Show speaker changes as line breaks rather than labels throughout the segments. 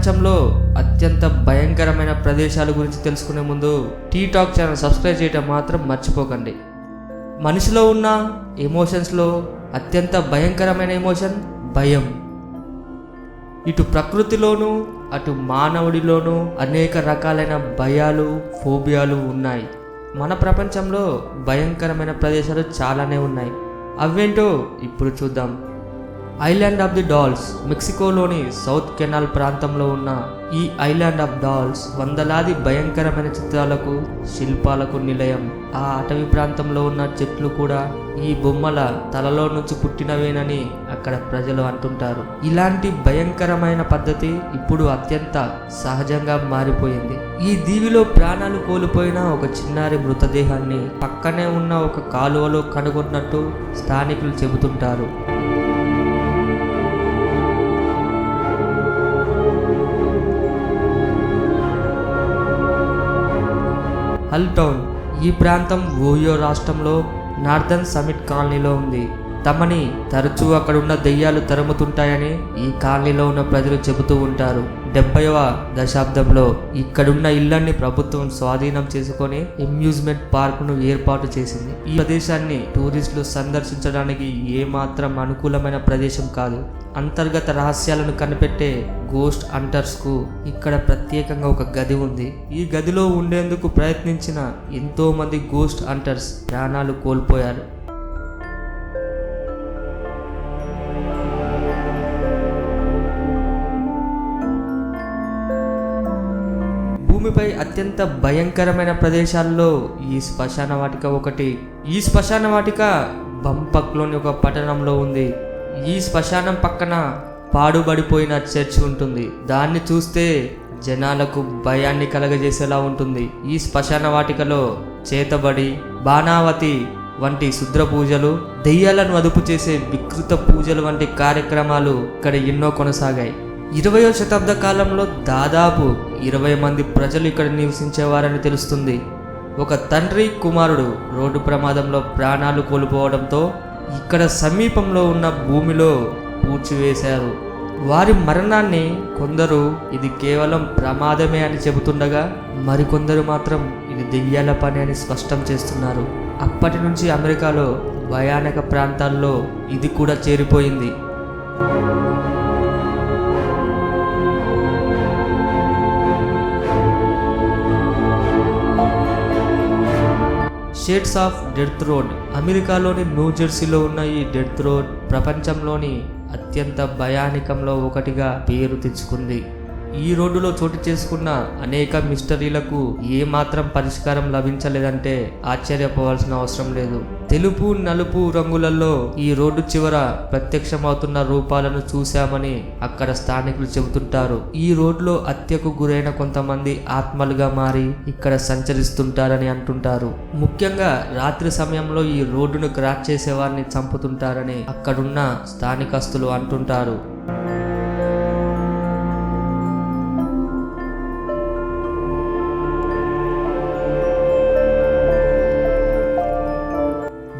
ప్రపంచంలో అత్యంత భయంకరమైన ప్రదేశాల గురించి తెలుసుకునే ముందు టీ టాక్ ఛానల్ సబ్స్క్రైబ్ చేయడం మాత్రం మర్చిపోకండి. మనిషిలో ఉన్న ఎమోషన్స్లో అత్యంత భయంకరమైన ఎమోషన్ భయం. ఇటు ప్రకృతిలోనూ అటు మానవుడిలోనూ అనేక రకాలైన భయాలు, ఫోబియాలు ఉన్నాయి. మన ప్రపంచంలో భయంకరమైన ప్రదేశాలు చాలానే ఉన్నాయి. అవేంటో ఇప్పుడు చూద్దాం. ఐలాండ్ ఆఫ్ ది డాల్స్, మెక్సికోలోని సౌత్ కెనాల్ ప్రాంతంలో ఉన్న ఈ ఐలాండ్ ఆఫ్ డాల్స్ వందలాది భయంకరమైన చిత్రాలకు, శిల్పాలకు నిలయం. ఆ అటవీ ప్రాంతంలో ఉన్న చెట్లు కూడా ఈ బొమ్మల తలలో నుంచి పుట్టినవేనని అక్కడ ప్రజలు అంటుంటారు. ఇలాంటి భయంకరమైన పద్ధతి ఇప్పుడు అత్యంత సహజంగా మారిపోయింది. ఈ దీవిలో ప్రాణాలు కోల్పోయిన ఒక చిన్నారి మృతదేహాన్ని పక్కనే ఉన్న ఒక కాలువలో కనుగొన్నట్టు స్థానికులు చెబుతుంటారు. హల్ టౌన్ ఈ ప్రాంతం ఓయో రాష్ట్రంలో నార్థన్ సమిట్ కాలనీలో ఉంది. తమని తరచూ అక్కడున్న దెయ్యాలు తరుముతుంటాయని ఈ కాలనీలో ఉన్న ప్రజలు చెబుతూ ఉంటారు. 70వ దశాబ్దంలో ఇక్కడున్న ఇళ్లన్నీ ప్రభుత్వం స్వాధీనం చేసుకొని అమ్యూజ్మెంట్ పార్కును ఏర్పాటు చేసింది. ఈ ప్రదేశాన్ని టూరిస్టులు సందర్శించడానికి ఏమాత్రం అనుకూలమైన ప్రదేశం కాదు. అంతర్గత రహస్యాలను కనిపెట్టే గోస్ట్ హంటర్స్కు ఇక్కడ ప్రత్యేకంగా ఒక గది ఉంది. ఈ గదిలో ఉండేందుకు ప్రయత్నించిన ఎంతో మంది గోస్ట్ హంటర్స్ ప్రాణాలు కోల్పోయారు. భూమిపై అత్యంత భయంకరమైన ప్రదేశాల్లో ఈ శ్మశాన వాటిక ఒకటి. ఈ శ్మశాన వాటిక బంపక్లోని ఒక పట్టణంలో ఉంది. ఈ శ్మశానం పక్కన పాడుబడిపోయిన చర్చ్ ఉంటుంది. దాన్ని చూస్తే జనాలకు భయాన్ని కలగజేసేలా ఉంటుంది. ఈ శ్మశాన వాటికలో చేతబడి, బాణావతి వంటి శుద్ర పూజలు, దెయ్యాలను అదుపు చేసే వికృత పూజలు వంటి కార్యక్రమాలు ఇక్కడ ఎన్నో కొనసాగాయి. 20వ శతాబ్ద కాలంలో దాదాపు 20 మంది ప్రజలు ఇక్కడ నివసించేవారని తెలుస్తుంది. ఒక తండ్రి, కుమారుడు రోడ్డు ప్రమాదంలో ప్రాణాలు కోల్పోవడంతో ఇక్కడ సమీపంలో ఉన్న భూమిలో పూడ్చివేశారు. వారి మరణాన్ని కొందరు ఇది కేవలం ప్రమాదమే అని చెబుతుండగా, మరికొందరు మాత్రం ఇది దెయ్యాల పని అని స్పష్టం చేస్తున్నారు. అప్పటి నుంచి అమెరికాలో భయానక ప్రాంతాల్లో ఇది కూడా చేరిపోయింది. షేడ్స్ ఆఫ్ డెత్ రోడ్, అమెరికాలోని న్యూజెర్సీలో ఉన్న ఈ డెత్ రోడ్ ప్రపంచంలోని అత్యంత భయానకంలో ఒకటిగా పేరు తెచ్చుకుంది. ఈ రోడ్డులో చోటు చేసుకున్న అనేక మిస్టరీలకు ఏమాత్రం పరిష్కారం లభించలేదంటే ఆశ్చర్యపోవాల్సిన అవసరం లేదు. తెలుపు, నలుపు రంగులలో ఈ రోడ్డు చివర ప్రత్యక్షమవుతున్న రూపాలను చూశామని అక్కడ స్థానికులు చెబుతుంటారు. ఈ రోడ్లో హత్యకు గురైన కొంతమంది ఆత్మలుగా మారి ఇక్కడ సంచరిస్తుంటారని అంటుంటారు. ముఖ్యంగా రాత్రి సమయంలో ఈ రోడ్డును క్రాస్ చేసేవారిని చంపుతుంటారని అక్కడున్న స్థానికస్తులు అంటుంటారు.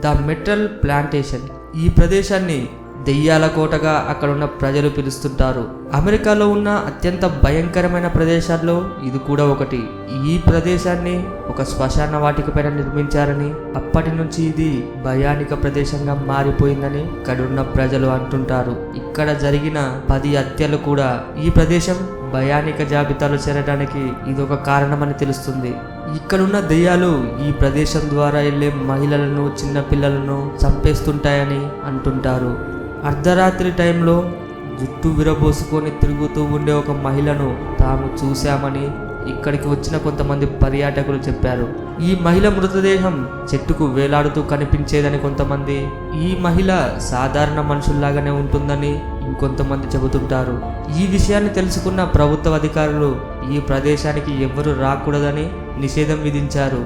ద మెటల్ ప్లాంటేషన్, ఈ ప్రదేశాన్ని దెయ్యాల కోటగా అక్కడున్న ప్రజలు పిలుస్తుంటారు. అమెరికాలో ఉన్న అత్యంత భయంకరమైన ప్రదేశాల్లో ఇది కూడా ఒకటి. ఈ ప్రదేశాన్ని ఒక శ్మశాన వాటిక పైన నిర్మించారని, అప్పటి నుంచి ఇది భయానిక ప్రదేశంగా మారిపోయిందని ఇక్కడున్న ప్రజలు అంటుంటారు. ఇక్కడ జరిగిన 10 హత్యలు కూడా ఈ ప్రదేశం భయానిక జాబితాలో చేరడానికి ఇదొక కారణమని తెలుస్తుంది. ఇక్కడున్న దెయ్యాలు ఈ ప్రదేశం ద్వారా వెళ్ళే మహిళలను, చిన్నపిల్లలను చంపేస్తుంటాయని అంటుంటారు. అర్ధరాత్రి టైంలో జుట్టు విరబోసుకొని తిరుగుతూ ఉండే ఒక మహిళను తాము చూశామని ఇక్కడికి వచ్చిన కొంతమంది పర్యాటకులు చెప్పారు. ఈ మహిళ మృతదేహం చెట్టుకు వేలాడుతూ కనిపించేదని కొంతమంది, ఈ మహిళ సాధారణ మనుషుల్లాగానే ఉంటుందని ఇంకొంతమంది చెబుతుంటారు. ఈ విషయాన్ని తెలుసుకున్న ప్రభుత్వ అధికారులు ఈ ప్రదేశానికి ఎవ్వరూ రాకూడదని నిషేధం విధించారు.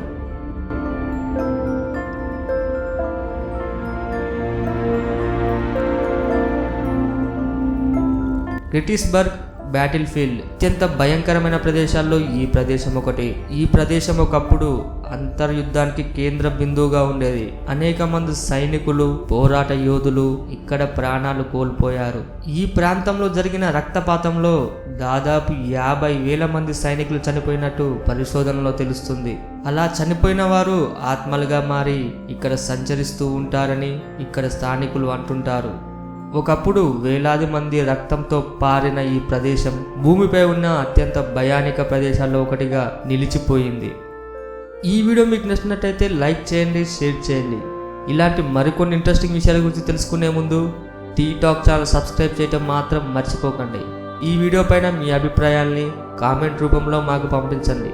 గెటిస్బర్గ్ బ్యాటిల్ ఫీల్డ్, అత్యంత భయంకరమైన ప్రదేశాల్లో ఈ ప్రదేశం ఒకటి. ఈ ప్రదేశం ఒకప్పుడు అంతర్యుద్ధానికి కేంద్ర బిందువుగా ఉండేది. అనేక మంది సైనికులు, పోరాట యోధులు ఇక్కడ ప్రాణాలు కోల్పోయారు. ఈ ప్రాంతంలో జరిగిన రక్తపాతంలో దాదాపు 50,000 మంది సైనికులు చనిపోయినట్టు పరిశోధనలో తెలుస్తుంది. అలా చనిపోయిన వారు ఆత్మలుగా మారి ఇక్కడ సంచరిస్తూ ఉంటారని ఇక్కడ స్థానికులు అంటుంటారు. ఒకప్పుడు వేలాది మంది రక్తంతో పారిన ఈ ప్రదేశం భూమిపై ఉన్న అత్యంత భయానక ప్రదేశాల్లో ఒకటిగా నిలిచిపోయింది. ఈ వీడియో మీకు నచ్చినట్టయితే లైక్ చేయండి, షేర్ చేయండి. ఇలాంటి మరికొన్ని ఇంట్రెస్టింగ్ విషయాల గురించి తెలుసుకునే ముందు టీ టాక్ ఛానల్ సబ్స్క్రైబ్ చేయడం మాత్రం మర్చిపోకండి. ఈ వీడియో పైన మీ అభిప్రాయాల్ని కామెంట్ రూపంలో మాకు పంపించండి.